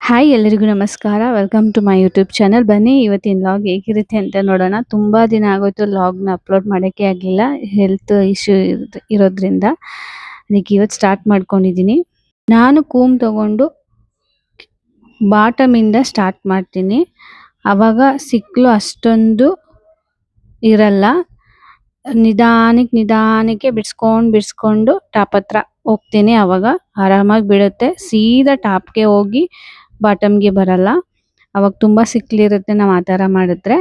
Hi ಎಲ್ಲರಿಗೂ ನಮಸ್ಕಾರ. Welcome to my YouTube channel. ಬನ್ನಿ ಇವತ್ತಿನ ವ್ಲಾಗ್ ಹೇಗಿರುತ್ತೆ ಅಂತ ನೋಡೋಣ. ತುಂಬ ದಿನ ಆಗೋಯ್ತು ವ್ಲಾಗ್ನ ಅಪ್ಲೋಡ್ ಮಾಡೋಕ್ಕೆ ಆಗಲಿಲ್ಲ, ಹೆಲ್ತ್ ಇಶ್ಯೂ ಇರೋದ್ರಿಂದ. ಅದಕ್ಕೆ ಇವತ್ತು ಸ್ಟಾರ್ಟ್ ಮಾಡ್ಕೊಂಡಿದ್ದೀನಿ. ನಾನು ಕೂಮ್ ತಗೊಂಡು ಬಾಟಮಿಂದ ಸ್ಟಾರ್ಟ್ ಮಾಡ್ತೀನಿ. ಆವಾಗ ಸಿಕ್ಕಲು ಅಷ್ಟೊಂದು ಇರಲ್ಲ. ನಿಧಾನಕ್ಕೆ ಬಿಡಿಸ್ಕೊಂಡು ಟಾಪ್ ಹತ್ರ ಹೋಗ್ತೀನಿ. ಆವಾಗ ಆರಾಮಾಗಿ ಬೀಳುತ್ತೆ. ಸೀದಾ ಟಾಪ್ಗೆ ಹೋಗಿ ಬಾಟಮ್ಗೆ ಬರಲ್ಲ. ಅವಾಗ ತುಂಬಾ ಸಿಕ್ಲಿರುತ್ತೆ ನಾವು ಆ ಥರ ಮಾಡಿದ್ರೆ.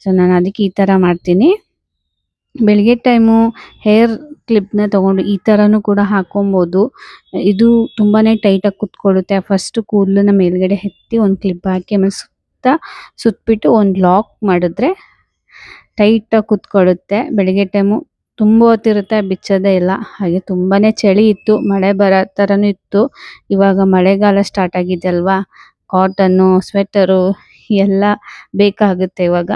ಸೊ ನಾನು ಅದಕ್ಕೆ ಈ ಥರ ಮಾಡ್ತೀನಿ. ಬೆಳಿಗ್ಗೆ ಟೈಮು ಹೇರ್ ಕ್ಲಿಪ್ನ ತಗೊಂಡು ಈ ಥರನೂ ಕೂಡ ಹಾಕೊಬೋದು. ಇದು ತುಂಬಾನೇ ಟೈಟಾಗಿ ಕುತ್ಕೊಳ್ಳುತ್ತೆ. ಫಸ್ಟ್ ಕೂದಲನ್ನ ಮೇಲ್ಗಡೆ ಎತ್ತಿ ಒಂದು ಕ್ಲಿಪ್ ಹಾಕಿ ಆಮೇಲೆ ಸುತ್ತಬಿಟ್ಟು ಒಂದು ಲಾಕ್ ಮಾಡಿದ್ರೆ ಟೈಟಾಗಿ ಕುತ್ಕೊಳ್ಳುತ್ತೆ. ಬೆಳಿಗ್ಗೆ ಟೈಮು ತುಂಬ ಹೊತ್ತಿರುತ್ತೆ, ಬಿಚ್ಚೋದೇ ಇಲ್ಲ. ಹಾಗೆ ತುಂಬಾನೇ ಚಳಿ ಇತ್ತು, ಮಳೆ ಬರೋ ಥರನೂ ಇತ್ತು. ಇವಾಗ ಮಳೆಗಾಲ ಸ್ಟಾರ್ಟ್ ಆಗಿದೆ ಅಲ್ವಾ, ಕಾಟನ್ನು ಸ್ವೆಟರು ಎಲ್ಲ ಬೇಕಾಗುತ್ತೆ. ಇವಾಗ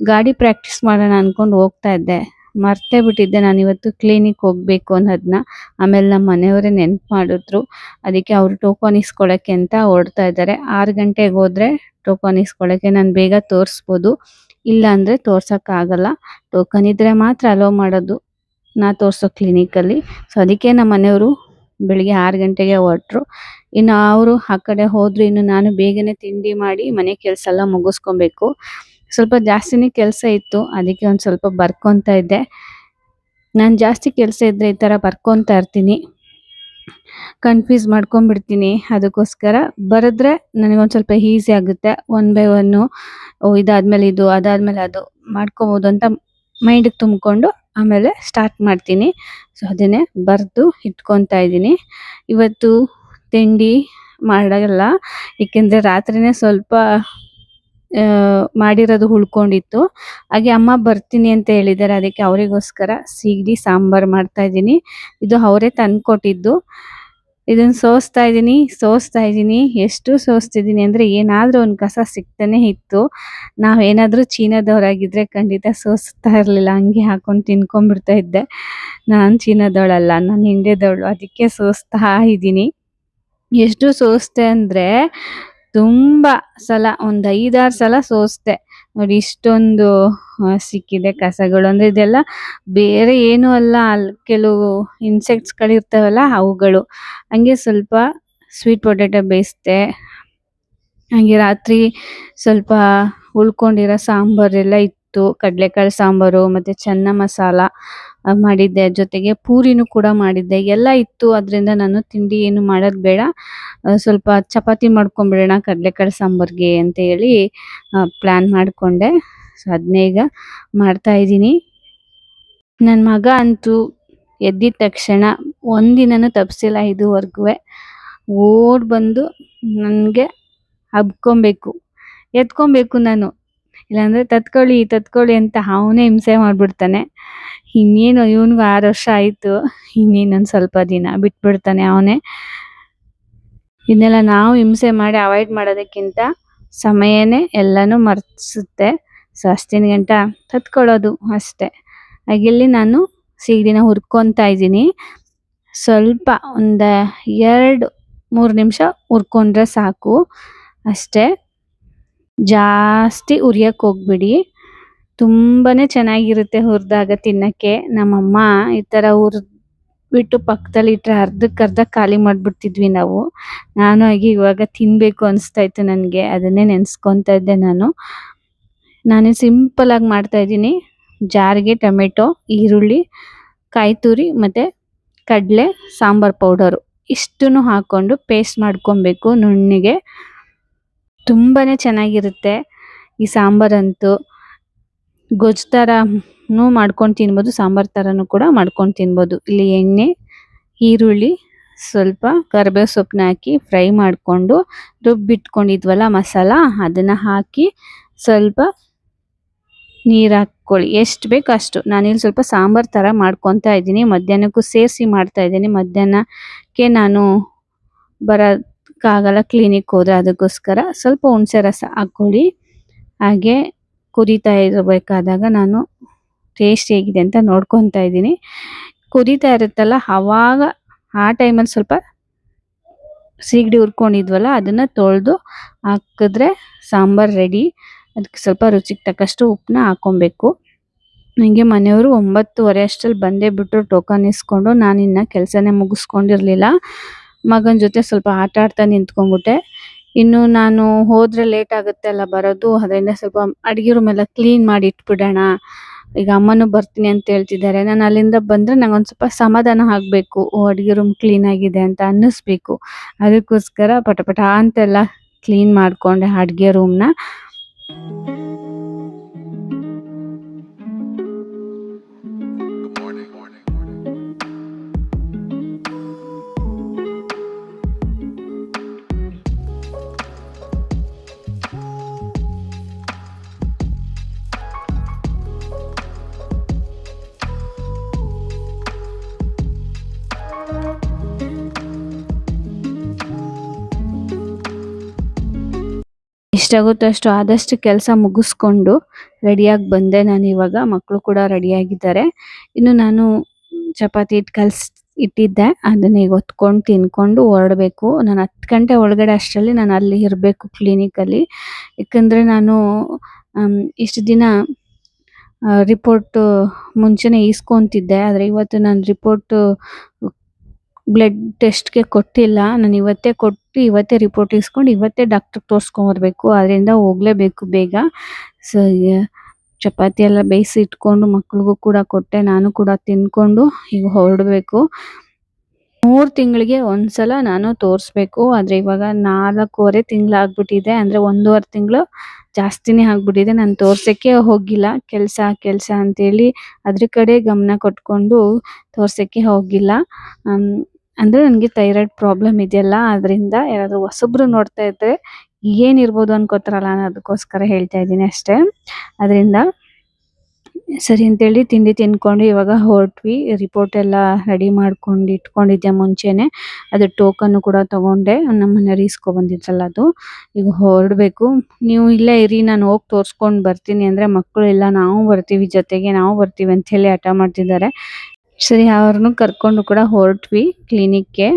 ಗಾಡಿ ಪ್ರಾಕ್ಟೀಸ್ ಮಾಡೋಣ ಅಂದ್ಕೊಂಡು ಹೋಗ್ತಾ ಇದ್ದೆ, ಮರ್ತೇ ಬಿಟ್ಟಿದ್ದೆ ನಾನು ಇವತ್ತು ಕ್ಲಿನಿಕ್ ಹೋಗಬೇಕು ಅನ್ನೋದನ್ನ. ಆಮೇಲೆ ನಮ್ಮ ಮನೆಯವರೇ ನೆನಪು ಮಾಡಿದ್ರು. ಅದಕ್ಕೆ ಅವರು ಟೋಕನ್ ಇಸ್ಕೊಳ್ಳೋಕ್ಕೆ ಅಂತ ಹೊರಡ್ತಾ ಇದ್ದಾರೆ. 6 ಗಂಟೆಗೆ ಹೋದರೆ ಟೋಕನ್ ಇಸ್ಕೊಳ್ಳೋಕ್ಕೆ ನಾನು ಬೇಗ ತೋರಿಸ್ಬೋದು, ಇಲ್ಲ ಅಂದರೆ ತೋರ್ಸೋಕ್ಕಾಗಲ್ಲ. ಟೋಕನ್ ಇದ್ದರೆ ಮಾತ್ರ ಅಲೋ ಮಾಡೋದು ನಾ ತೋರಿಸೋ ಕ್ಲಿನಿಕಲ್ಲಿ. ಸೊ ಅದಕ್ಕೆ ನಮ್ಮ ಮನೆಯವರು ಬೆಳಿಗ್ಗೆ 6 ಗಂಟೆಗೆ ಹೊರಟ್ರು. ಇನ್ನು ಅವರು ಆ ಕಡೆ ಹೋದ್ರು. ಇನ್ನು ನಾನು ಬೇಗನೆ ತಿಂಡಿ ಮಾಡಿ ಮನೆ ಕೆಲಸ ಎಲ್ಲ ಮುಗಿಸ್ಕೊಬೇಕು. ಸ್ವಲ್ಪ ಜಾಸ್ತಿನೇ ಕೆಲಸ ಇತ್ತು, ಅದಕ್ಕೆ ಒಂದು ಸ್ವಲ್ಪ ಬರ್ಕೊತಾ ಇದ್ದೆ. ನಾನು ಜಾಸ್ತಿ ಕೆಲಸ ಇದ್ದರೆ ಈ ಥರ ಬರ್ಕೊತಾ ಇರ್ತೀನಿ, ಕನ್ಫ್ಯೂಸ್ ಮಾಡ್ಕೊಂಡ್ಬಿಡ್ತೀನಿ. ಅದಕ್ಕೋಸ್ಕರ ಬರೆದ್ರೆ ನನಗೊಂದು ಸ್ವಲ್ಪ ಈಸಿ ಆಗುತ್ತೆ. ಒನ್ ಬೈ ಒನ್ನು ಇದಾದ್ಮೇಲೆ ಇದು ಅದಾದ್ಮೇಲೆ ಅದು ಮಾಡ್ಕೊಬೋದು ಅಂತ ಮೈಂಡಿಗೆ ತುಂಬಿಕೊಂಡು ಆಮೇಲೆ ಸ್ಟಾರ್ಟ್ ಮಾಡ್ತೀನಿ. ಸೊ ಅದನ್ನೇ ಬರೆದು ಇಟ್ಕೊತಾ ಇದ್ದೀನಿ. ಇವತ್ತು ತಿಂಡಿ ಮಾಡಲ್ಲ, ಏಕೆಂದರೆ ರಾತ್ರಿನೇ ಸ್ವಲ್ಪ ಮಾಡಿರೋದು ಉಳ್ಕೊಂಡಿತ್ತು. ಹಾಗೆ ಅಮ್ಮ ಬರ್ತೀನಿ ಅಂತ ಹೇಳಿದ್ದಾರೆ, ಅದಕ್ಕೆ ಅವರಿಗೋಸ್ಕರ ಸೀಗಡಿ ಸಾಂಬಾರು ಮಾಡ್ತಾ ಇದ್ದೀನಿ. ಇದು ಅವರೇ ತಂದ್ಕೊಟ್ಟಿದ್ದು. ಇದನ್ನು ಸೋಸ್ತಾ ಇದ್ದೀನಿ. ಎಷ್ಟು ಸೋಸ್ತಿದ್ದೀನಿ ಅಂದರೆ ಏನಾದರೂ ಒಂದು ಕಸ ಸಿಗ್ತಾನೆ ಇತ್ತು. ನಾವೇನಾದರೂ ಚೀನಾದವರಾಗಿದ್ದರೆ ಖಂಡಿತ ಸೋಸ್ತಾ ಇರಲಿಲ್ಲ, ಹಂಗೆ ಹಾಕೊಂಡು ತಿನ್ಕೊಂಡ್ಬಿಡ್ತಾ ಇದ್ದೆ. ನಾನು ಚೀನಾದವಳಲ್ಲ, ನಾನು ಇಂಡಿಯಾದವಳು, ಅದಕ್ಕೆ ಸೋಸ್ತಾ ಇದ್ದೀನಿ. ಎಷ್ಟು ಸೋಸ್ತೆ ಅಂದರೆ ತುಂಬ ಸಲ, ಒಂದು 5-6 ಸಲ ಸೋಸ್ತೆ ನೋಡಿ. ಇಷ್ಟೊಂದು ಸಿಕ್ಕಿದೆ ಕಸಗಳು. ಅಂದರೆ ಇದೆಲ್ಲ ಬೇರೆ ಏನೂ ಅಲ್ಲ, ಅಲ್ಲಿ ಕೆಲವು ಇನ್ಸೆಕ್ಟ್ಸ್ಗಳಿರ್ತಾವಲ್ಲ ಅವುಗಳು. ಹಂಗೆ ಸ್ವಲ್ಪ ಸ್ವೀಟ್ ಪೊಟ್ಯಾಟೊ ಬೇಯಿಸಿದೆ. ಹಾಗೆ ರಾತ್ರಿ ಸ್ವಲ್ಪ ಉಳ್ಕೊಂಡಿರೋ ಸಾಂಬಾರೆಲ್ಲ ಇತ್ತು. ಕಡಲೆಕಾಳು ಸಾಂಬಾರು ಮತ್ತು ಚೆನ್ನ ಮಸಾಲ ಮಾಡಿದ್ದೆ, ಜೊತೆಗೆ ಪೂರಿನೂ ಕೂಡ ಮಾಡಿದ್ದೆ. ಎಲ್ಲ ಇತ್ತು, ಅದರಿಂದ ನಾನು ತಿಂಡಿ ಏನು ಮಾಡೋದು ಬೇಡ, ಸ್ವಲ್ಪ ಚಪಾತಿ ಮಾಡ್ಕೊಂಬಿಡೋಣ ಕಡಲೆಕಾಳು ಸಾಂಬಾರಿಗೆ ಅಂತ ಹೇಳಿ ಪ್ಲ್ಯಾನ್ ಮಾಡಿಕೊಂಡೆ. ಸೊ ಅದನ್ನೇ ಈಗ ಮಾಡ್ತಾಯಿದ್ದೀನಿ. ನನ್ನ ಮಗ ಅಂತೂ ಎದ್ದಿದ ತಕ್ಷಣ ಒಂದಿನನೂ ತಪ್ಪಿಸಿಲ್ಲ ಇದುವರೆಗೂ. ಓಡಿ ಬಂದು ನನಗೆ ಹಬ್ಕೊಬೇಕು, ಎತ್ಕೊಬೇಕು ನಾನು, ಇಲ್ಲಾಂದರೆ ತತ್ಕೊಳ್ಳಿ ಅಂತ ಅವನೇ ಹಿಂಸೆ ಮಾಡಿಬಿಡ್ತಾನೆ. ಇನ್ನೇನು ಇವನಿಗೂ 6 ವರ್ಷ ಆಯಿತು, ಇನ್ನೇನೊಂದು ಸ್ವಲ್ಪ ದಿನ ಬಿಟ್ಬಿಡ್ತಾನೆ ಅವನೇ. ಇದನ್ನೆಲ್ಲ ನಾವು ಹಿಂಸೆ ಮಾಡಿ ಅವಾಯ್ಡ್ ಮಾಡೋದಕ್ಕಿಂತ ಸಮಯನೇ ಎಲ್ಲನೂ ಮರೆಸುತ್ತೆ. ಸೊ ಅಷ್ಟಿನ ಗಂಟ ತತ್ಕೊಳ್ಳೋದು ಅಷ್ಟೇ. ಹಾಗಿಲ್ಲಿ ನಾನು ಸೀಗಡಿನ ಹುರ್ಕೊತಾ ಇದ್ದೀನಿ. ಸ್ವಲ್ಪ ಒಂದು 2-3 ನಿಮಿಷ ಹುರ್ಕೊಂಡ್ರೆ ಸಾಕು ಅಷ್ಟೇ, ಜಾಸ್ತಿ ಉರಿಯೋಕ್ಕೆ ಹೋಗ್ಬಿಡಿ. ತುಂಬಾ ಚೆನ್ನಾಗಿರುತ್ತೆ ಹುರಿದಾಗ ತಿನ್ನೋಕ್ಕೆ. ನಮ್ಮಮ್ಮ ಈ ಥರ ಹುರಿದ್ಬಿಟ್ಟು ಪಕ್ಕದಲ್ಲಿ ಇಟ್ಟರೆ ಅರ್ಧಕ್ಕರ್ಧ ಖಾಲಿ ಮಾಡಿಬಿಡ್ತಿದ್ವಿ ನಾವು. ನಾನು ಹಾಗೆ ಇವಾಗ ತಿನ್ನಬೇಕು ಅನಿಸ್ತಾ ಇತ್ತು ನನಗೆ, ಅದನ್ನೇ ನೆನೆಸ್ಕೊತಾ ಇದ್ದೆ ನಾನು. ಸಿಂಪಲಾಗಿ ಮಾಡ್ತಾಯಿದ್ದೀನಿ. ಜಾರಿಗೆ ಟೊಮೆಟೊ, ಈರುಳ್ಳಿ, ಕಾಯಿ ತುರಿ ಮತ್ತು ಕಡಲೆ, ಸಾಂಬಾರು ಪೌಡರು ಇಷ್ಟನ್ನು ಹಾಕ್ಕೊಂಡು ಪೇಸ್ಟ್ ಮಾಡ್ಕೊಬೇಕು ನುಣ್ಣಗೆ. ತುಂಬಾ ಚೆನ್ನಾಗಿರುತ್ತೆ ಈ ಸಾಂಬಾರಂತೂ. ಗೊಜ್ಜು ಥರನೂ ಮಾಡ್ಕೊಂಡು ತಿನ್ಬೋದು, ಸಾಂಬಾರು ಥರನೂ ಕೂಡ ಮಾಡ್ಕೊಂಡು ತಿನ್ಬೋದು. ಇಲ್ಲಿ ಎಣ್ಣೆ, ಈರುಳ್ಳಿ, ಸ್ವಲ್ಪ ಕರಿಬೇವು ಸೊಪ್ಪನ್ನ ಹಾಕಿ ಫ್ರೈ ಮಾಡಿಕೊಂಡು ರುಬ್ಬಿಟ್ಕೊಂಡಿದ್ವಲ್ಲ ಮಸಾಲ, ಅದನ್ನು ಹಾಕಿ ಸ್ವಲ್ಪ ನೀರು ಹಾಕ್ಕೊಳ್ಳಿ, ಎಷ್ಟು ಬೇಕು ಅಷ್ಟು. ನಾನಿಲ್ಲಿ ಸ್ವಲ್ಪ ಸಾಂಬಾರು ಥರ ಮಾಡ್ಕೊತಾ ಇದ್ದೀನಿ, ಮಧ್ಯಾಹ್ನಕ್ಕೂ ಸೇರಿಸಿ ಮಾಡ್ತಾಯಿದ್ದೀನಿ. ಮಧ್ಯಾಹ್ನಕ್ಕೆ ನಾನು ಬರೋಕ್ಕಾಗಲ್ಲ ಕ್ಲಿನಿಕ್ ಹೋದರೆ, ಅದಕ್ಕೋಸ್ಕರ ಸ್ವಲ್ಪ ಹುಣಸೆ ರಸ ಹಾಕ್ಕೊಳ್ಳಿ. ಹಾಗೆ ಕುದೀತಾ ಇರಬೇಕಾದಾಗ ನಾನು ಟೇಸ್ಟ್ ಹೇಗಿದೆ ಅಂತ ನೋಡ್ಕೊತಾ ಇದ್ದೀನಿ. ಕುದೀತಾ ಇರುತ್ತಲ್ಲ ಆವಾಗ ಆ ಟೈಮಲ್ಲಿ ಸ್ವಲ್ಪ ಸೀಗಡಿ ಹುರ್ಕೊಂಡಿದ್ವಲ್ಲ ಅದನ್ನ ತೊಳೆದು ಹಾಕಿದ್ರೆ ಸಾಂಬಾರ್ ರೆಡಿ. ಅದಕ್ಕೆ ಸ್ವಲ್ಪ ರುಚಿಗೆ ತಕ್ಕಷ್ಟು ಉಪ್ಪನ್ನ ಹಾಕೊಬೇಕು. ನನಗೆ ಮನೆಯವರು 9:30 ಅಷ್ಟರಲ್ಲಿ ಬಂದೇ ಬಿಟ್ಟರು ಟೋಕನ್ ಇಸ್ಕೊಂಡು. ನಾನಿನ್ನ ಕೆಲಸನೇ ಮುಗಿಸ್ಕೊಂಡಿರಲಿಲ್ಲ. ಮಗನ ಜೊತೆ ಸ್ವಲ್ಪ ಆಟ ಆಡ್ತಾ ನಿಂತ್ಕೊಂಡ್ಬಿಟ್ಟೆ. ಇನ್ನು ನಾನು ಹೋದ್ರೆ ಲೇಟ್ ಆಗುತ್ತೆ ಅಲ್ಲ ಬರೋದು, ಅದರಿಂದ ಸ್ವಲ್ಪ ಅಡುಗೆ ರೂಮ್ ಎಲ್ಲ ಕ್ಲೀನ್ ಮಾಡಿ ಇಟ್ಬಿಡೋಣ. ಈಗ ಅಮ್ಮನೂ ಬರ್ತೀನಿ ಅಂತ ಹೇಳ್ತಿದ್ದಾರೆ. ನಾನು ಅಲ್ಲಿಂದ ಬಂದರೆ ನಂಗೊಂದು ಸ್ವಲ್ಪ ಸಮಾಧಾನ ಆಗಬೇಕು. ಅಡುಗೆ ರೂಮ್ ಕ್ಲೀನ್ ಆಗಿದೆ ಅಂತ ಅನ್ನಿಸ್ಬೇಕು. ಅದಕ್ಕೋಸ್ಕರ ಪಟ ಪಟ ಅಂತೆಲ್ಲ ಕ್ಲೀನ್ ಮಾಡಿಕೊಂಡೆ ಅಡುಗೆ ರೂಮ್ನ. ಎಷ್ಟಾಗುತ್ತೋ ಅಷ್ಟು ಆದಷ್ಟು ಕೆಲಸ ಮುಗಿಸ್ಕೊಂಡು ರೆಡಿಯಾಗಿ ಬಂದೆ ನಾನು ಇವಾಗ. ಮಕ್ಕಳು ಕೂಡ ರೆಡಿಯಾಗಿದ್ದಾರೆ. ಇನ್ನು ನಾನು ಚಪಾತಿ ಇಟ್ಟಿದ್ದೆ, ಅದನ್ನ ಈಗ ಹೊತ್ಕೊಂಡು ತಿನ್ಕೊಂಡು ಹೊರಡಬೇಕು. ನಾನು 10 ಗಂಟೆ ಒಳಗಡೆ ಅಷ್ಟರಲ್ಲಿ ನಾನು ಅಲ್ಲಿ ಇರಬೇಕು ಕ್ಲಿನಿಕಲ್ಲಿ. ಯಾಕಂದರೆ ನಾನು ಇಷ್ಟು ದಿನ ರಿಪೋರ್ಟ್ ಮುಂಚೆನೇ ಈಸ್ಕೊಂತಿದ್ದೆ. ಆದರೆ ಇವತ್ತು ನಾನು ರಿಪೋರ್ಟ್ ಬ್ಲಡ್ ಟೆಸ್ಟ್ಗೆ ಕೊಟ್ಟಿಲ್ಲ. ನಾನು ಇವತ್ತೇ ಕೊಟ್ಟು ಇವತ್ತೇ ರಿಪೋರ್ಟ್ ಇಸ್ಕೊಂಡು ಇವತ್ತೇ ಡಾಕ್ಟ್ರಿಗೆ ತೋರಿಸ್ಕೊಂಬರ್ಬೇಕು. ಅದರಿಂದ ಹೋಗಲೇಬೇಕು ಬೇಗ. ಸೊ ಚಪಾತಿ ಎಲ್ಲ ಬೇಯಿಸಿ ಇಟ್ಕೊಂಡು ಮಕ್ಳಿಗೂ ಕೂಡ ಕೊಟ್ಟೆ. ನಾನು ಕೂಡ ತಿಂದ್ಕೊಂಡು ಈಗ ಹೊರಡಬೇಕು. 3 ತಿಂಗಳಿಗೆ ಒಂದ್ಸಲ ನಾನು ತೋರಿಸ್ಬೇಕು. ಆದರೆ ಇವಾಗ 4.5 ತಿಂಗಳಾಗ್ಬಿಟ್ಟಿದೆ. ಅಂದರೆ 1.5 ತಿಂಗಳು ಜಾಸ್ತಿನೇ ಆಗ್ಬಿಟ್ಟಿದೆ. ನಾನು ತೋರ್ಸೋಕ್ಕೆ ಹೋಗಿಲ್ಲ. ಕೆಲಸ ಅಂತೇಳಿ ಅದ್ರ ಕಡೆ ಗಮನ ಕೊಟ್ಕೊಂಡು ತೋರ್ಸೋಕ್ಕೆ ಹೋಗಿಲ್ಲ. ಅಂದರೆ ನನಗೆ ಥೈರಾಯ್ಡ್ ಪ್ರಾಬ್ಲಮ್ ಇದೆಯಲ್ಲ, ಅದರಿಂದ ಯಾರಾದರೂ ಹೊಸಬ್ರು ನೋಡ್ತಾ ಇದ್ದರೆ ಏನಿರ್ಬೋದು ಅನ್ಕೋತಾರಲ್ಲ, ನಾನು ಅದಕ್ಕೋಸ್ಕರ ಹೇಳ್ತಾ ಇದ್ದೀನಿ ಅಷ್ಟೇ. ಅದರಿಂದ ಸರಿ ಅಂತೇಳಿ ತಿಂಡಿ ತಿನ್ಕೊಂಡು ಇವಾಗ ಹೊರಟ್ವಿ. ರಿಪೋರ್ಟ್ ಎಲ್ಲ ರೆಡಿ ಮಾಡ್ಕೊಂಡು ಇಟ್ಕೊಂಡಿದ್ದೆ ಮುಂಚೆನೆ. ಅದು ಟೋಕನ್ನು ಕೂಡ ತಗೊಂಡೆ. ನಮ್ಮ ಮನೆಯವ್ರು ಇಸ್ಕೊಬಂದಿದ್ರಲ್ಲ ಅದು. ಈಗ ಹೊರಡಬೇಕು. ನೀವು ಇಲ್ಲೇ ಇರಿ, ನಾನು ಹೋಗಿ ತೋರಿಸ್ಕೊಂಡು ಬರ್ತೀನಿ ಅಂದರೆ ಮಕ್ಕಳು ಇಲ್ಲ ನಾವು ಬರ್ತೀವಿ ಜೊತೆಗೆ, ನಾವು ಬರ್ತೀವಿ ಅಂತ ಹೇಳಿ ಹಠ ಮಾಡ್ತಿದ್ದಾರೆ. ಸರಿ, ಅವ್ರನ್ನು ಕರ್ಕೊಂಡು ಕೂಡ ಹೊರಟ್ವಿ ಕ್ಲಿನಿಕ್ಗೆ.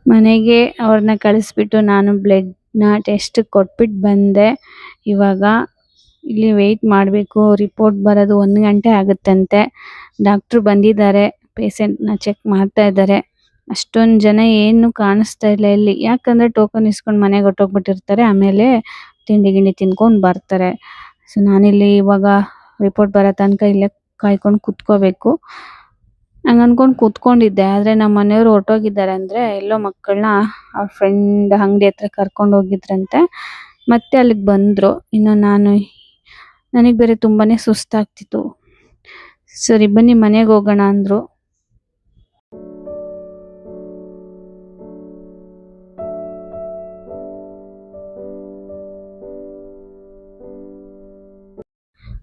ಮನೆಗೆ ಅವ್ರನ್ನ ಕಳಿಸ್ಬಿಟ್ಟು ನಾನು ಬ್ಲಡ್ನ ಟೆಸ್ಟ್ ಕೊಟ್ಬಿಟ್ಟು ಬಂದೆ. ಇವಾಗ ಇಲ್ಲಿ ವೆಯ್ಟ್ ಮಾಡಬೇಕು. ರಿಪೋರ್ಟ್ ಬರೋದು 1 ಗಂಟೆ ಆಗುತ್ತಂತೆ. ಡಾಕ್ಟ್ರು ಬಂದಿದ್ದಾರೆ, ಪೇಷಂಟ್ನ ಚೆಕ್ ಮಾಡ್ತಾ ಇದ್ದಾರೆ. ಅಷ್ಟೊಂದು ಜನ ಏನು ಕಾಣಿಸ್ತಾ ಇಲ್ಲ ಇಲ್ಲಿ. ಯಾಕಂದರೆ ಟೋಕನ್ ಇಸ್ಕೊಂಡು ಮನೆಗೆ ಹೊರ್ಟೋಗ್ಬಿಟ್ಟಿರ್ತಾರೆ. ಆಮೇಲೆ ತಿಂಡಿ ಗಿಂಡಿ ತಿನ್ಕೊಂಡು ಬರ್ತಾರೆ. ಸೊ ನಾನಿಲ್ಲಿ ಇವಾಗ ರಿಪೋರ್ಟ್ ಬರೋ ತನಕ ಇಲ್ಲೇ ಕಾಯ್ಕೊಂಡು ಕುತ್ಕೋಬೇಕು. ಹಂಗೆ ಅನ್ಕೊಂಡು ಕೂತ್ಕೊಂಡಿದ್ದೆ. ಆದರೆ ನಮ್ಮ ಮನೆಯವರು ಹೊರಟೋಗಿದ್ದಾರೆ. ಅಂದರೆ ಎಲ್ಲೋ ಮಕ್ಕಳನ್ನ ಅವ್ರ ಫ್ರೆಂಡ್ ಅಂಗಡಿ ಹತ್ರ ಕರ್ಕೊಂಡು ಹೋಗಿದ್ರಂತೆ. ಮತ್ತೆ ಅಲ್ಲಿಗೆ ಬಂದರು. ಇನ್ನು ನನಗೆ ಬೇರೆ ತುಂಬಾ ಸುಸ್ತಾಗ್ತಿತ್ತು. ಸರಿ ಬನ್ನಿ ಮನೆಗೆ ಹೋಗೋಣ ಅಂದರು.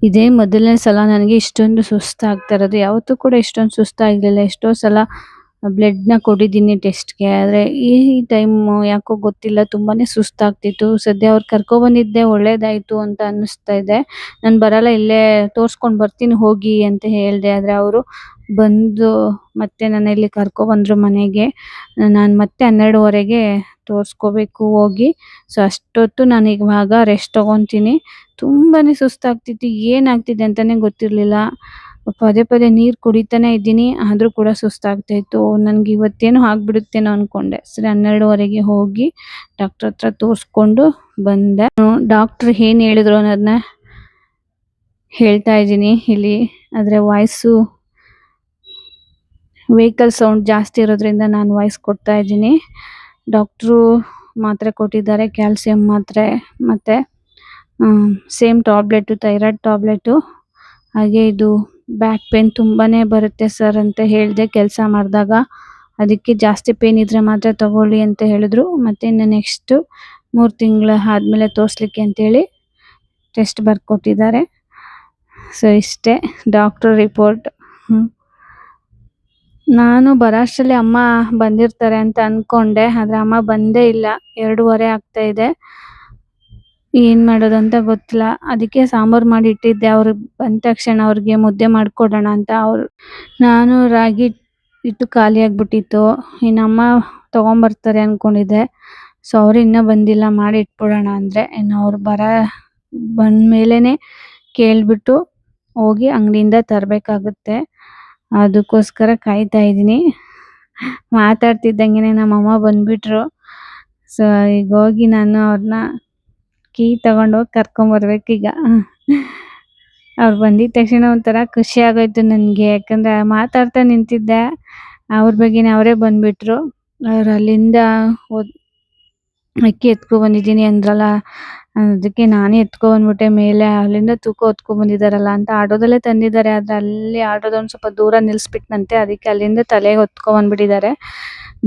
ಇದೇ ಮೊದಲನೇ ಸಲ ನನಗೆ ಇಷ್ಟೊಂದು ಸುಸ್ತಾಗ್ತಾ ಇರೋದು. ಯಾವತ್ತೂ ಕೂಡ ಇಷ್ಟೊಂದು ಸುಸ್ತಾಗಿರಲಿಲ್ಲ. ಎಷ್ಟೋ ಸಲ ಬ್ಲಡ್ನ ಕೊಟ್ಟಿದ್ದೀನಿ ಟೆಸ್ಟ್ಗೆ. ಆದರೆ ಈ ಟೈಮು ಯಾಕೋ ಗೊತ್ತಿಲ್ಲ ತುಂಬಾ ಸುಸ್ತಾಗ್ತಿತ್ತು. ಸದ್ಯ ಅವ್ರು ಕರ್ಕೊಬಂದಿದ್ದೆ ಒಳ್ಳೇದಾಯಿತು ಅಂತ ಅನ್ನಿಸ್ತಾ ಇದೆ. ನಾನು ಬರಲ್ಲ, ಇಲ್ಲೇ ತೋರಿಸ್ಕೊಂಡು ಬರ್ತೀನಿ ಹೋಗಿ ಅಂತ ಹೇಳಿದೆ. ಆದರೆ ಅವರು ಬಂದು ಮತ್ತೆ ನನ್ನ ಇಲ್ಲಿ ಕರ್ಕೊಬಂದರು ಮನೆಗೆ. ನಾನು ಮತ್ತೆ 12:30ಗೆ ತೋರಿಸ್ಕೋಬೇಕು ಹೋಗಿ. ಸೊ ಅಷ್ಟೊತ್ತು ನಾನು ಇವಾಗ ರೆಸ್ಟ್ ತೊಗೊತೀನಿ. ತುಂಬಾ ಸುಸ್ತಾಗ್ತಿತ್ತು. ಏನಾಗ್ತಿದೆ ಅಂತಲೇ ಗೊತ್ತಿರಲಿಲ್ಲ. ಪದೇ ಪದೇ ನೀರು ಕುಡಿತಾನೆ ಇದ್ದೀನಿ, ಆದರೂ ಕೂಡ ಸುಸ್ತಾಗ್ತಾ ಇತ್ತು. ನನಗೆ ಇವತ್ತೇನೋ ಆಗಿಬಿಡುತ್ತೇನೋ ಅಂದ್ಕೊಂಡೆ. ಸರಿ 12:30ಗೆ ಹೋಗಿ ಡಾಕ್ಟ್ರ್ ಹತ್ರ ತೋರಿಸ್ಕೊಂಡು ಬಂದೆ. ಡಾಕ್ಟ್ರು ಏನು ಹೇಳಿದ್ರು ಅನ್ನೋದನ್ನ ಹೇಳ್ತಾ ಇದ್ದೀನಿ ಇಲ್ಲಿ. ಆದರೆ ವಾಯ್ಸು ವೆಹಿಕಲ್ ಸೌಂಡ್ ಜಾಸ್ತಿ ಇರೋದ್ರಿಂದ ನಾನು ವಾಯ್ಸ್ ಕೊಡ್ತಾ ಇದ್ದೀನಿ. ಡಾಕ್ಟ್ರು ಮಾತ್ರೆ ಕೊಟ್ಟಿದ್ದಾರೆ, ಕ್ಯಾಲ್ಸಿಯಂ ಮಾತ್ರೆ ಮತ್ತು ಸೇಮ್ ಟಾಬ್ಲೆಟು, ಥೈರಾಯ್ಡ್ ಟಾಬ್ಲೆಟು, ಹಾಗೆ ಇದು ಬ್ಯಾಕ್ ಪೇನ್ ತುಂಬಾನೇ ಬರುತ್ತೆ ಸರ್ ಅಂತ ಹೇಳಿದೆ ಕೆಲಸ ಮಾಡಿದಾಗ. ಅದಕ್ಕೆ ಜಾಸ್ತಿ ಪೇನ್ ಇದ್ರೆ ಮಾತ್ರ ತಗೊಳ್ಳಿ ಅಂತ ಹೇಳಿದ್ರು. ಮತ್ತೆ ಇನ್ನು ನೆಕ್ಸ್ಟ್ 3 ತಿಂಗಳು ಆದ್ಮೇಲೆ ತೋರಿಸ್ಲಿಕ್ಕೆ ಅಂತೇಳಿ ಟೆಸ್ಟ್ ಬರ್ಕೊಟ್ಟಿದ್ದಾರೆ. ಸೊ ಇಷ್ಟೇ ಡಾಕ್ಟರ್ ರಿಪೋರ್ಟ್. ನಾನು ಬರೋಷ್ಟರಲ್ಲಿ ಅಮ್ಮ ಬಂದಿರ್ತಾರೆ ಅಂತ ಅನ್ಕೊಂಡೆ. ಆದ್ರೆ ಅಮ್ಮ ಬಂದೇ ಇಲ್ಲ. 2:30 ಆಗ್ತಾ ಇದೆ. ಏನ್ ಮಾಡೋದು ಅಂತ ಗೊತ್ತಿಲ್ಲ. ಅದಕ್ಕೆ ಸಾಂಬಾರ್ ಮಾಡಿ ಇಟ್ಟಿದ್ದೆ. ಅವ್ರು ಬಂದ ತಕ್ಷಣ ಅವ್ರಿಗೆ ಮುದ್ದೆ ಮಾಡ್ಕೊಡೋಣ ಅಂತ. ನಾನು ರಾಗಿ ಹಿಟ್ಟು ಖಾಲಿ ಆಗ್ಬಿಟ್ಟಿತ್ತು. ಇನ್ನು ಅಮ್ಮ ತಗೊಂಬರ್ತಾರೆ ಅನ್ಕೊಂಡಿದ್ದೆ. ಸೊ ಅವ್ರು ಇನ್ನೂ ಬಂದಿಲ್ಲ, ಮಾಡಿ ಇಟ್ಬಿಡೋಣ ಅಂದ್ರೆ. ಇನ್ನು ಅವ್ರು ಬಂದ್ಮೇಲೆನೆ ಕೇಳ್ಬಿಟ್ಟು ಹೋಗಿ ಅಂಗಡಿಯಿಂದ ತರಬೇಕಾಗುತ್ತೆ. ಅದಕ್ಕೋಸ್ಕರ ಕಾಯ್ತಾ ಇದ್ದೀನಿ. ಮಾತಾಡ್ತಿದ್ದಂಗೆನೆ ನಮ್ಮಮ್ಮ ಬಂದ್ಬಿಟ್ರು. ಸೊ ಈಗ ಹೋಗಿ ನಾನು ಅವ್ರನ್ನ ಕೀ ತಗೊಂಡೋಗಿ ಕರ್ಕೊಂಬರ್ಬೇಕೀಗ. ಅವ್ರು ಬಂದಿದ ತಕ್ಷಣ ಒಂಥರ ಖುಷಿ ಆಗೋಯ್ತು ನನಗೆ. ಯಾಕಂದ್ರೆ ಮಾತಾಡ್ತಾ ನಿಂತಿದ್ದೆ, ಅವ್ರ ಬಗ್ಗೆನೇ ಅವರೇ ಬಂದ್ಬಿಟ್ರು. ಅವ್ರು ಅಲ್ಲಿಂದ ಅಕ್ಕಿ ಎತ್ಕೊ ಬಂದಿದ್ದೀನಿ ಅಂದ್ರಲ್ಲ, ಅದಕ್ಕೆ ನಾನೇ ಎತ್ಕೊ ಬಂದ್ಬಿಟ್ಟೆ ಮೇಲೆ. ಅಲ್ಲಿಂದ ತೂಕ ಹೊತ್ಕೊ ಬಂದಿದ್ದಾರಲ್ಲ ಅಂತ ಆಟೋದಲ್ಲೇ ತಂದಿದ್ದಾರೆ. ಆದ್ರೆ ಅಲ್ಲಿ ಆಟೋದವ್ನು ಸ್ವಲ್ಪ ದೂರ ನಿಲ್ಲಿಸ್ಬಿಟ್ನಂತೆ. ಅದಕ್ಕೆ ಅಲ್ಲಿಂದ ತಲೆಗೆ ಹೊತ್ಕೊ ಬಂದ್ಬಿಟ್ಟಿದ್ದಾರೆ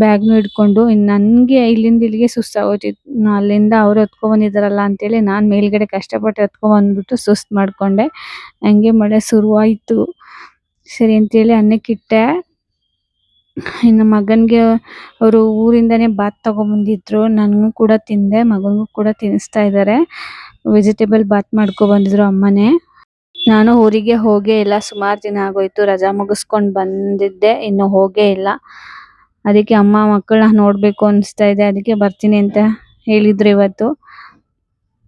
ಬ್ಯಾಗ್ನು ಹಿಡ್ಕೊಂಡು. ಇನ್ನು ನನಗೆ ಇಲ್ಲಿಂದ ಇಲ್ಲಿಗೆ ಸುಸ್ತಾಗೋಯ್ತಿತ್ತು. ಅಲ್ಲಿಂದ ಅವ್ರು ಎತ್ಕೊ ಬಂದಿದ್ದಾರಲ್ಲ ಅಂತೇಳಿ ನಾನು ಮೇಲ್ಗಡೆ ಕಷ್ಟಪಟ್ಟು ಎತ್ಕೊ ಬಂದ್ಬಿಟ್ಟು ಸುಸ್ತು ಮಾಡ್ಕೊಂಡೆ. ಹಂಗೆ ಮಳೆ ಶುರುವಾಯಿತು. ಸರಿ ಅಂತೇಳಿ ಅನ್ನಕ್ಕಿಟ್ಟೆ. ಇನ್ನು ಮಗನಿಗೆ ಅವರು ಊರಿಂದನೇ ಬಾತ್ ತಗೊಂಬಂದಿದ್ರು. ನನಗೂ ಕೂಡ ತಿಂದೆ, ಮಗನಿಗೂ ಕೂಡ ತಿನ್ನಿಸ್ತಾ ಇದ್ದಾರೆ. ವೆಜಿಟೇಬಲ್ ಬಾತ್ ಬಂದಿದ್ರು ಅಮ್ಮನೇ. ನಾನು ಊರಿಗೆ ಹೋಗೇ ಇಲ್ಲ, ಸುಮಾರು ದಿನ ಆಗೋಯ್ತು. ರಜಾ ಮುಗಿಸ್ಕೊಂಡು ಬಂದಿದ್ದೆ, ಇನ್ನು ಹೋಗೇ ಇಲ್ಲ. ಅದಕ್ಕೆ ಅಮ್ಮ ಮಕ್ಕಳನ್ನ ನೋಡ್ಬೇಕು ಅನಿಸ್ತಾ ಇದೆ. ಅದಕ್ಕೆ ಬರ್ತೀನಿ ಅಂತ ಹೇಳಿದ್ರು ಇವತ್ತು.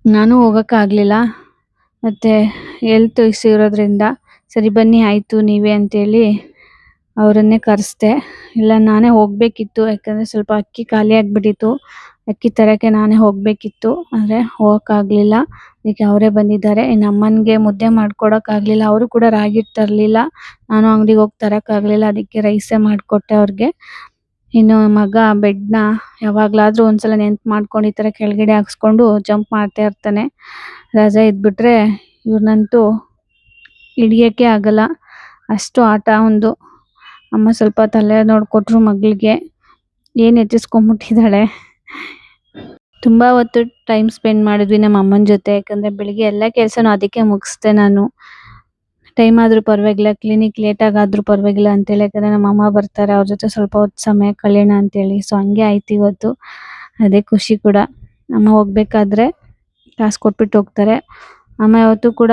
ನಾನು ಹೋಗೋಕ್ಕಾಗಲಿಲ್ಲ, ಮತ್ತು ಹೆಲ್ತ್ ಇಶ್ಯೂ ಇರೋದ್ರಿಂದ ಸರಿ ಬನ್ನಿ ಆಯಿತು ನೀವೇ ಅಂತೇಳಿ ಅವರನ್ನೇ ಕರೆಸ್ದೆ. ಇಲ್ಲ ನಾನೇ ಹೋಗಬೇಕಿತ್ತು, ಯಾಕಂದರೆ ಸ್ವಲ್ಪ ಅಕ್ಕಿ ಖಾಲಿ ಆಗಿಬಿಟ್ಟಿತ್ತು. ಅಕ್ಕಿ ತರೋಕ್ಕೆ ನಾನೇ ಹೋಗಬೇಕಿತ್ತು, ಆದರೆ ಹೋಗೋಕ್ಕಾಗಲಿಲ್ಲ. ಅದಕ್ಕೆ ಅವರೇ ಬಂದಿದ್ದಾರೆ. ಇನ್ನು ಅಮ್ಮನಿಗೆ ಮುದ್ದೆ ಮಾಡ್ಕೊಡೋಕ್ಕಾಗಲಿಲ್ಲ. ಅವರು ಕೂಡ ರಾಗಿ ಹಿಟ್ಟು ತರಲಿಲ್ಲ. ನಾನು ಅಂಗಡಿಗೆ ಹೋಗಿ ತರೋಕ್ಕಾಗಲಿಲ್ಲ. ಅದಕ್ಕೆ ರೈಸೇ ಮಾಡಿಕೊಟ್ಟೆ ಅವ್ರಿಗೆ. ಇನ್ನು ಮಗ ಬೆಡ್ನ ಯಾವಾಗಲಾದರೂ ಒಂದ್ಸಲ ನೆನ್ಪು ಮಾಡ್ಕೊಂಡು ಈ ಥರ ಕೆಳಗಡೆ ಹಾಕ್ಸ್ಕೊಂಡು ಜಂಪ್ ಮಾಡ್ತಾ ಇರ್ತಾನೆ. ರಜೆ ಇದ್ಬಿಟ್ರೆ ಇವ್ರನ್ನಂತೂ ಹಿಡಿಯೋಕ್ಕೆ ಆಗಲ್ಲ, ಅಷ್ಟು ಆಟ ಒಂದು. ಅಮ್ಮ ಸ್ವಲ್ಪ ತಲೆ ನೋಡ್ಕೊಟ್ರು ಮಗಳಿಗೆ. ಏನು ಎತ್ತಿಸ್ಕೊಂಡ್ಬಿಟ್ಟಿದ್ದಾಳೆ. ತುಂಬ ಹೊತ್ತು ಟೈಮ್ ಸ್ಪೆಂಡ್ ಮಾಡಿದ್ವಿ ನಮ್ಮ ಅಮ್ಮನ ಜೊತೆ. ಯಾಕಂದರೆ ಬೆಳಿಗ್ಗೆ ಎಲ್ಲ ಕೆಲಸನೂ ಅದಕ್ಕೆ ಮುಗಿಸ್ದೆ ನಾನು. ಟೈಮ್ ಆದರೂ ಪರವಾಗಿಲ್ಲ, ಕ್ಲಿನಿಕ್ ಲೇಟಾಗಾದರೂ ಪರವಾಗಿಲ್ಲ ಅಂತೇಳಿ. ಯಾಕಂದರೆ ನಮ್ಮ ಅಮ್ಮ ಬರ್ತಾರೆ, ಅವ್ರ ಜೊತೆ ಸ್ವಲ್ಪ ಹೊತ್ತು ಸಮಯ ಕಳೆಯೋಣ ಅಂತೇಳಿ. ಸೊ ಹಂಗೆ ಆಯ್ತು ಇವತ್ತು. ಅದೇ ಖುಷಿ ಕೂಡ. ಅಮ್ಮ ಹೋಗಬೇಕಾದ್ರೆ ಕಾಸು ಕೊಟ್ಬಿಟ್ಟು ಹೋಗ್ತಾರೆ. ಅಮ್ಮ ಯಾವತ್ತೂ ಕೂಡ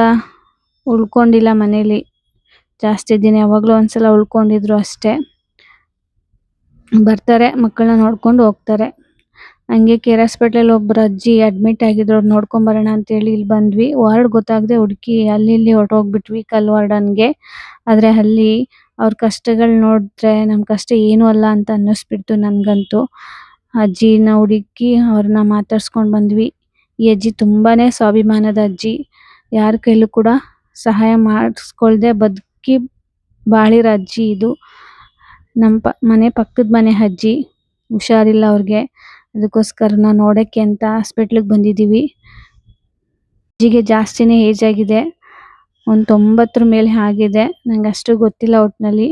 ಉಳ್ಕೊಂಡಿಲ್ಲ ಮನೇಲಿ ಜಾಸ್ತಿ ದಿನ. ಯಾವಾಗಲೂ ಒಂದ್ಸಲ ಉಳ್ಕೊಂಡಿದ್ರು ಅಷ್ಟೇ. ಬರ್ತಾರೆ, ಮಕ್ಕಳನ್ನ ನೋಡ್ಕೊಂಡು ಹೋಗ್ತಾರೆ. ಹಂಗೆ KR ಹಾಸ್ಪಿಟ್ಲಲ್ಲಿ ಒಬ್ಬರು ಅಜ್ಜಿ ಅಡ್ಮಿಟ್ ಆಗಿದ್ರು. ಅವ್ರು ನೋಡ್ಕೊಂಬರೋಣ ಅಂತೇಳಿ ಇಲ್ಲಿ ಬಂದ್ವಿ. ವಾರ್ಡ್ ಗೊತ್ತಾಗದೆ ಹುಡುಕಿ ಅಲ್ಲಿ ಇಲ್ಲಿ ಹೊರಟೋಗ್ಬಿಟ್ವಿ, ಕಲ್ ವಾರ್ಡನ್ಗೆ. ಆದರೆ ಅಲ್ಲಿ ಅವ್ರ ಕಷ್ಟಗಳು ನೋಡಿದ್ರೆ ನಮ್ಮ ಕಷ್ಟ ಏನೂ ಅಲ್ಲ ಅಂತ ಅನ್ನಿಸ್ಬಿಡ್ತು ನನಗಂತೂ. ಅಜ್ಜಿನ ಹುಡುಕಿ ಅವ್ರನ್ನ ಮಾತಾಡ್ಸ್ಕೊಂಡು ಬಂದ್ವಿ. ಈ ಅಜ್ಜಿ ತುಂಬಾ ಸ್ವಾಭಿಮಾನದ ಅಜ್ಜಿ. ಯಾರ ಕೈಲೂ ಕೂಡ ಸಹಾಯ ಮಾಡಿಸ್ಕೊಳ್ದೆ ಬದುಕಿ ಬಾಳಿರೋ ಅಜ್ಜಿ ಇದು. ನಮ್ಮ ಮನೆ ಪಕ್ಕದ ಮನೆ ಅಜ್ಜಿ. ಹುಷಾರಿಲ್ಲ ಅವ್ರಿಗೆ, ಅದಕ್ಕೋಸ್ಕರ ನಾವು ನೋಡೋಕ್ಕೆ ಅಂತ ಹಾಸ್ಪಿಟ್ಲಿಗೆ ಬಂದಿದ್ದೀವಿ. ಅಜ್ಜಿಗೆ ಜಾಸ್ತಿನೇ ಏಜ್ ಆಗಿದೆ, ಒಂದು 90 ಮೇಲೆ ಆಗಿದೆ. ನಂಗೆ ಅಷ್ಟು ಗೊತ್ತಿಲ್ಲ ಒಟ್ಟಿನಲ್ಲಿ.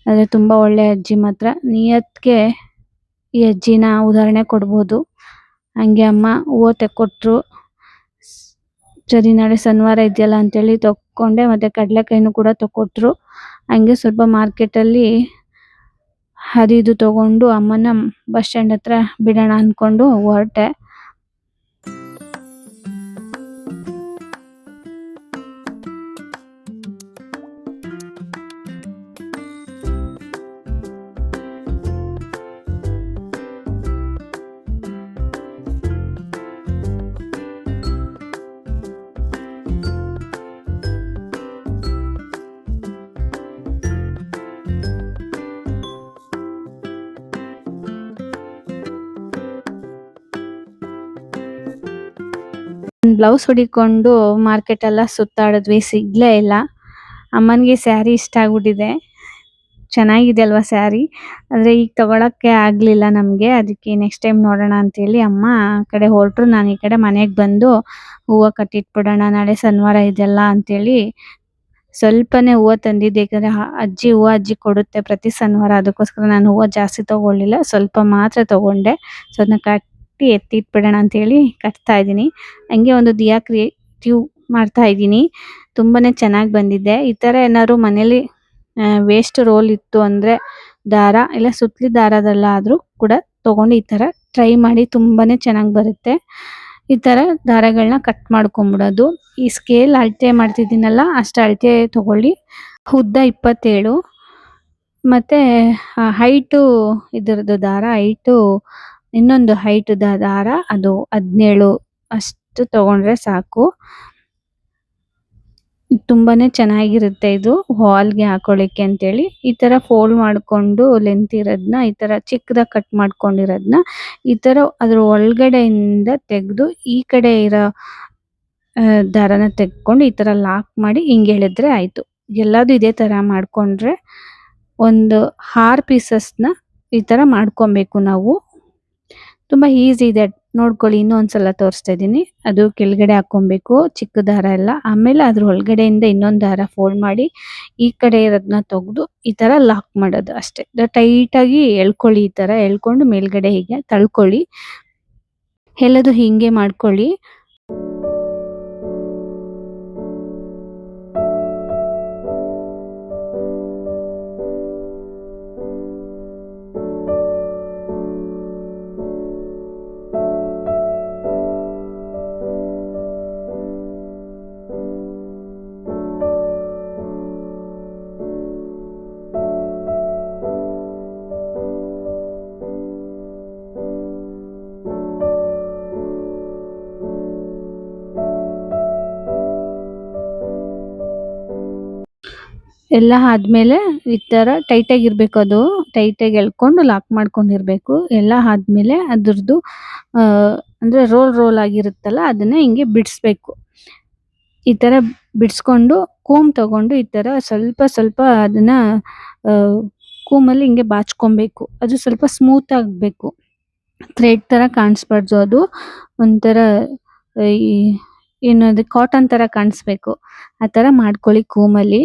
ಆದರೆ ತುಂಬ ಒಳ್ಳೆ ಅಜ್ಜಿ ಮಾತ್ರ. ನಿಯತ್ಗೆ ಈ ಅಜ್ಜಿನ ಉದಾಹರಣೆ ಕೊಡ್ಬೋದು. ಹಂಗೆ ಅಮ್ಮ ಹೂವು ತೆಕ್ಕೊಟ್ರು. ಸರಿ ನಾಳೆ ಶನಿವಾರ ಇದೆಯಲ್ಲ ಅಂತೇಳಿ ತಗೊಂಡೆ. ಮತ್ತು ಕಡಲೆಕಾಯಿನೂ ಕೂಡ ತಗೊಟ್ರು. ಹಂಗೆ ಸ್ವಲ್ಪ ಮಾರ್ಕೆಟಲ್ಲಿ ಅದು ಇದು ತಗೊಂಡು ಅಮ್ಮನ ಬಸ್ ಸ್ಟ್ಯಾಂಡ್ ಹತ್ರ ಬಿಡೋಣ ಅಂದ್ಕೊಂಡು ಹೊರಟೆ. ಬ್ಲೌಸ್ ಹುಡಿಕೊಂಡು ಮಾರ್ಕೆಟ್ ಎಲ್ಲ ಸುತ್ತಾಡಿದ್ವಿ, ಸಿಗ್ಲೇ ಇಲ್ಲ. ಅಮ್ಮನಿಗೆ ಸ್ಯಾರಿ ಇಷ್ಟ ಆಗ್ಬಿಟ್ಟಿದೆ. ಚೆನ್ನಾಗಿದೆ ಅಲ್ವಾ ಸ್ಯಾರಿ. ಆದರೆ ಈಗ ತಗೊಳಕ್ಕೆ ಆಗಲಿಲ್ಲ ನಮಗೆ. ಅದಕ್ಕೆ ನೆಕ್ಸ್ಟ್ ಟೈಮ್ ನೋಡೋಣ ಅಂತೇಳಿ ಅಮ್ಮ ಆ ಕಡೆ ಹೊರಟ್ರು. ನಾನು ಈ ಕಡೆ ಮನೆಗೆ ಬಂದು ಹೂವು ಕಟ್ಟಿಟ್ಬಿಡೋಣ, ನಾಳೆ ಶನಿವಾರ ಇದೆಲ್ಲ ಅಂತೇಳಿ ಸ್ವಲ್ಪನೇ ಹೂವು ತಂದಿದ್ದೆ, ಯಾಕಂದ್ರೆ ಅಜ್ಜಿ ಕೊಡುತ್ತೆ ಪ್ರತಿ ಶನಿವಾರ. ಅದಕ್ಕೋಸ್ಕರ ನಾನು ಹೂವು ಜಾಸ್ತಿ ತಗೊಳ್ಳಿಲ್ಲ, ಸ್ವಲ್ಪ ಮಾತ್ರ ತಗೊಂಡೆ. ಸೊ ಅದನ್ನ ಕಟ್ಟಿ ಎತ್ತಿಟ್ಬಿಡೋಣ ಅಂತ ಹೇಳಿ ಕಟ್ತಾ ಇದ್ದೀನಿ. ಹಂಗೆ ಒಂದು ದಿಯಾ ಕ್ರಿಯೇಟಿವ್ ಮಾಡ್ತಾ ಇದ್ದೀನಿ. ತುಂಬಾನೇ ಚೆನ್ನಾಗಿ ಬಂದಿದೆ. ಈ ತರ ಏನಾದ್ರು ಮನೇಲಿ ವೇಸ್ಟ್ ರೋಲ್ ಇತ್ತು ಅಂದ್ರೆ ದಾರ ಇಲ್ಲ ಸುತ್ತಲಿ ದಾರದಲ್ಲಾದ್ರೂ ಕೂಡ ತಗೊಂಡು ಈ ತರ ಟ್ರೈ ಮಾಡಿ, ತುಂಬಾನೇ ಚೆನ್ನಾಗಿ ಬರುತ್ತೆ. ಈ ತರ ದಾರಗಳನ್ನ ಕಟ್ ಮಾಡ್ಕೊಂಡ್ಬಿಡೋದು. ಈ ಸ್ಕೇಲ್ ಅಳತೆ ಮಾಡ್ತಿದ್ದೀನಲ್ಲ, ಅಷ್ಟು ಅಳತೆ ತಗೊಳ್ಳಿ. ಉದ್ದ 27 ಮತ್ತೆ ಹೈಟು ಇದರದ್ದು ದಾರ ಹೈಟು, ಇನ್ನೊಂದು ಹೈಟ್ ದಾರ ಅದು 17 ಅಷ್ಟು ತಗೊಂಡ್ರೆ ಸಾಕು. ತುಂಬಾನೇ ಚೆನ್ನಾಗಿರುತ್ತೆ ಇದು ವಾಲ್ಗೆ ಹಾಕೊಳ್ಳಿಕ್ಕೆ ಅಂತೇಳಿ. ಈ ತರ ಫೋಲ್ಡ್ ಮಾಡ್ಕೊಂಡು ಲೆಂತ್ ಇರೋದನ್ನ ಈ ತರ ಚಿಕ್ಕದಾಗಿ ಕಟ್ ಮಾಡ್ಕೊಂಡಿರೋದನ್ನ ಈ ತರ ಅದ್ರ ಒಳಗಡೆಯಿಂದ ತೆಗೆದು ಈ ಕಡೆ ಇರೋ ದಾರನ ತೆಗೆದುಕೊಂಡು ಈ ತರ ಲಾಕ್ ಮಾಡಿ ಹಿಂಗೆ ಎಳೆದ್ರೆ ಆಯ್ತು. ಎಲ್ಲದೂ ಇದೇ ತರ ಮಾಡ್ಕೊಂಡ್ರೆ ಒಂದು 6 ಪೀಸಸ್ನ ಈ ತರ ಮಾಡ್ಕೊಬೇಕು ನಾವು. ತುಂಬಾ ಈಸಿ ಇದೆ, ನೋಡ್ಕೊಳ್ಳಿ. ಇನ್ನೊಂದ್ಸಲ ತೋರಿಸ್ತಾ ಇದ್ದೀನಿ. ಅದು ಕೆಳಗಡೆ ಹಾಕೊಬೇಕು ಚಿಕ್ಕ ದಾರ ಎಲ್ಲ. ಆಮೇಲೆ ಅದ್ರ ಒಳಗಡೆಯಿಂದ ಇನ್ನೊಂದು ದಾರ ಫೋಲ್ಡ್ ಮಾಡಿ ಈ ಕಡೆ ಇರೋದನ್ನ ತೆಗೆದು ಈ ತರ ಲಾಕ್ ಮಾಡೋದು ಅಷ್ಟೇ. ಟೈಟ್ ಆಗಿ ಎಳ್ಕೊಳ್ಳಿ. ಈ ತರ ಎಳ್ಕೊಂಡು ಮೇಲ್ಗಡೆ ಹೀಗೆ ತಳ್ಕೊಳ್ಳಿ. ಎಲ್ಲದು ಹಿಂಗೆ ಮಾಡ್ಕೊಳ್ಳಿ. ಎಲ್ಲ ಆದ್ಮೇಲೆ ಈ ತರ ಟೈಟ್ ಆಗಿರ್ಬೇಕು. ಅದು ಟೈಟ್ ಆಗಿ ಎಳ್ಕೊಂಡು ಲಾಕ್ ಮಾಡ್ಕೊಂಡಿರ್ಬೇಕು. ಎಲ್ಲ ಆದ್ಮೇಲೆ ಅದ್ರದ್ದು ಅಂದ್ರೆ ರೋಲ್ ಆಗಿರುತ್ತಲ್ಲ, ಅದನ್ನ ಹಿಂಗೆ ಬಿಡಿಸ್ಬೇಕು. ಈ ತರ ಬಿಡಿಸ್ಕೊಂಡು ಕೂಮ್ ತಗೊಂಡು ಈ ತರ ಸ್ವಲ್ಪ ಸ್ವಲ್ಪ ಅದನ್ನ ಕೂಮಲ್ಲಿ ಹಿಂಗೆ ಬಾಚ್ಕೊಬೇಕು. ಅದು ಸ್ವಲ್ಪ ಸ್ಮೂತ್ ಆಗ್ಬೇಕು. ಥ್ರೆಡ್ ತರ ಕಾಣಿಸ್ಬಾರ್ದು. ಅದು ಒಂಥರ ಏನದು ಕಾಟನ್ ತರ ಕಾಣಿಸ್ಬೇಕು. ಆ ತರ ಮಾಡ್ಕೊಳ್ಳಿ ಕೂಮಲ್ಲಿ.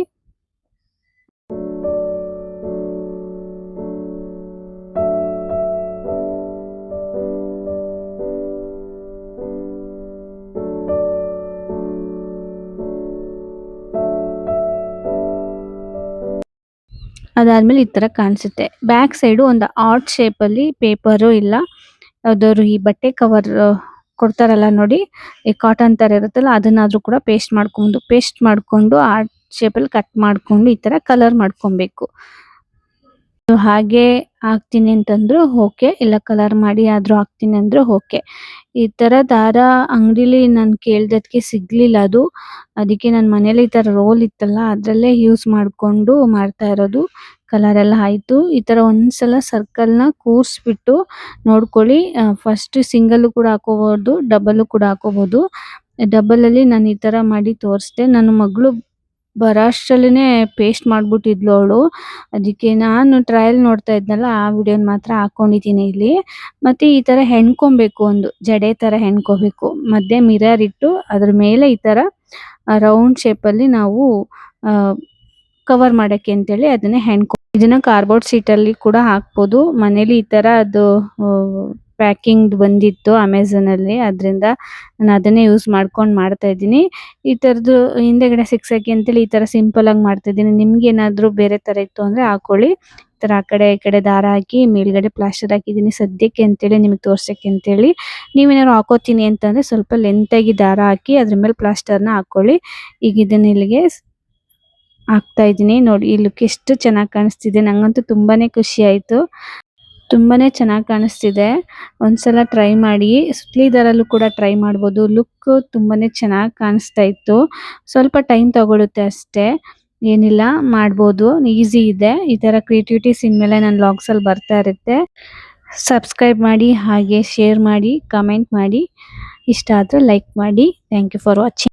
ಅದಾದ್ಮೇಲೆ ಈ ತರ ಕಾಣಿಸುತ್ತೆ. ಬ್ಯಾಕ್ ಸೈಡು ಒಂದು ಆರ್ಟ್ ಶೇಪ್ ಅಲ್ಲಿ ಪೇಪರು ಇಲ್ಲ ಯಾವ್ದಾದ್ರು ಈ ಬಟ್ಟೆ ಕವರ್ ಕೊಡ್ತಾರಲ್ಲ ನೋಡಿ, ಈ ಕಾಟನ್ ತರ ಇರುತ್ತಲ್ಲ, ಅದನ್ನಾದ್ರೂ ಕೂಡ ಪೇಸ್ಟ್ ಮಾಡ್ಕೊಂಡು ಆರ್ಟ್ ಶೇಪ್ ಅಲ್ಲಿ ಕಟ್ ಮಾಡ್ಕೊಂಡು ಈ ತರ ಕಲರ್ ಮಾಡ್ಕೊಬೇಕು. ಹಾಗೆ ಹಾಕ್ತೀನಿ ಅಂತಂದ್ರು ಓಕೆ, ಇಲ್ಲ ಕಲರ್ ಮಾಡಿ ಆದ್ರೂ ಹಾಕ್ತೀನಿ ಅಂದ್ರು ಓಕೆ. ಈ ತರ ದಾರ ಅಂಗಡಿಲಿ ನಾನು ಕೇಳ್ದದ್ಕೆ ಸಿಗ್ಲಿಲ್ಲ ಅದು. ಅದಕ್ಕೆ ನನ್ನ ಮನೇಲಿ ಈ ತರ ರೋಲ್ ಇತ್ತಲ್ಲ, ಅದ್ರಲ್ಲೇ ಯೂಸ್ ಮಾಡ್ಕೊಂಡು ಮಾಡ್ತಾ ಇರೋದು. ಕಲರ್ ಎಲ್ಲ ಆಯ್ತು. ಈ ತರ ಒಂದ್ಸಲ ಸರ್ಕಲ್ ನ ಕೂರ್ಸ್ಬಿಟ್ಟು ನೋಡ್ಕೊಳ್ಳಿ. ಫಸ್ಟ್ ಸಿಂಗಲ್ ಕೂಡ ಹಾಕೋಬಹುದು, ಡಬಲ್ ಕೂಡ ಹಾಕೋಬಹುದು. ಡಬಲ್ ಅಲ್ಲಿ ನಾನು ಈ ತರ ಮಾಡಿ ತೋರಿಸ್ದೆ. ನನ್ನ ಮಗಳು ಬರೋಷ್ಟರಲ್ಲೇನೆ ಪೇಸ್ಟ್ ಮಾಡ್ಬಿಟ್ಟಿದ್ಲು ಅವಳು. ಅದಕ್ಕೆ ನಾನು ಟ್ರಯಲ್ ನೋಡ್ತಾ ಇದ್ನಲ್ಲ, ಆ ವಿಡಿಯೋನ ಮಾತ್ರ ಹಾಕೊಂಡಿದ್ದೀನಿ ಇಲ್ಲಿ. ಮತ್ತೆ ಈ ತರ ಹೆಣ್ಕೊಬೇಕು, ಒಂದು ಜಡೆ ತರ ಹೆಣ್ಕೋಬೇಕು. ಮಧ್ಯೆ ಮಿರರ್ ಇಟ್ಟು ಅದ್ರ ಮೇಲೆ ಈ ತರ ರೌಂಡ್ ಶೇಪ್ ಅಲ್ಲಿ ನಾವು ಕವರ್ ಮಾಡಕ್ಕೆ ಅಂತೇಳಿ ಅದನ್ನ ಇದನ್ನ ಕಾರ್ಡ್ಬೋರ್ಡ್ ಶೀಟ್ ಅಲ್ಲಿ ಕೂಡ ಹಾಕ್ಬೋದು. ಮನೇಲಿ ಈ ತರ ಅದು ಪ್ಯಾಕಿಂಗ್ ಬಂದಿತ್ತು ಅಮೆಝಾನ್ ಅಲ್ಲಿ, ಅದರಿಂದ ನಾನು ಅದನ್ನೇ ಯೂಸ್ ಮಾಡ್ಕೊಂಡು ಮಾಡ್ತಾ ಇದ್ದೀನಿ. ಈ ತರದ್ದು ಹಿಂದೆಗಡೆ ಸಿಕ್ಸಕ್ಕೆ ಅಂತೇಳಿ ಈ ತರ ಸಿಂಪಲ್ ಆಗಿ ಮಾಡ್ತಾ ಇದ್ದೀನಿ. ನಿಮ್ಗೆ ಏನಾದ್ರು ಬೇರೆ ತರ ಇತ್ತು ಅಂದ್ರೆ ಹಾಕೊಳ್ಳಿ. ಈ ತರ ಆ ಕಡೆ ಈ ಕಡೆ ದಾರ ಹಾಕಿ ಮೇಲ್ಗಡೆ ಪ್ಲಾಸ್ಟರ್ ಹಾಕಿದ್ದೀನಿ ಸದ್ಯಕ್ಕೆ ಅಂತೇಳಿ, ನಿಮಗೆ ತೋರ್ಸಕ್ಕೆ ಅಂತೇಳಿ. ನೀವೇನಾದ್ರು ಹಾಕೋತೀನಿ ಅಂತಂದ್ರೆ ಸ್ವಲ್ಪ ಲೆಂತ್ ಆಗಿ ದಾರ ಹಾಕಿ ಅದ್ರ ಮೇಲೆ ಪ್ಲಾಸ್ಟರ್ನ ಹಾಕೊಳ್ಳಿ. ಈಗ ಇದನ್ನ ಇಲ್ಲಿಗೆ ಹಾಕ್ತಾ ಇದ್ದೀನಿ. ನೋಡಿ ಈ ಲುಕ್ ಎಷ್ಟು ಚೆನ್ನಾಗಿ ಕಾಣಿಸ್ತಿದೆ. ನಂಗಂತೂ ತುಂಬಾನೇ ಖುಷಿ ಆಯ್ತು. ತುಂಬಾನೇ ಚೆನ್ನಾಗಿ ಕಾಣಿಸ್ತಿದೆ. ಒಂದ್ಸಲ ಟ್ರೈ ಮಾಡಿ. ಸುತ್ಲಿ ದಾರಲ್ಲೂ ಕೂಡ ಟ್ರೈ ಮಾಡ್ಬೋದು. ಲುಕ್ ತುಂಬಾನೇ ಚೆನ್ನಾಗಿ ಕಾಣಿಸ್ತಾ ಇತ್ತು. ಸ್ವಲ್ಪ ಟೈಮ್ ತಗೊಳುತ್ತೆ ಅಷ್ಟೇ, ಏನಿಲ್ಲ, ಮಾಡ್ಬೋದು, ಈಸಿ ಇದೆ. ಈ ತರ ಕ್ರಿಯೇಟಿವಿಟೀಸ್ ಇನ್ಮೇಲೆ ನನ್ನ ವ್ಲಾಗ್ಸ್ ಅಲ್ಲಿ ಬರ್ತಾ ಇರುತ್ತೆ. ಸಬ್ಸ್ಕ್ರೈಬ್ ಮಾಡಿ, ಹಾಗೆ ಶೇರ್ ಮಾಡಿ, ಕಮೆಂಟ್ ಮಾಡಿ. ಇಷ್ಟ ಆದ್ರೆ ಲೈಕ್ ಮಾಡಿ. Thank you for watching.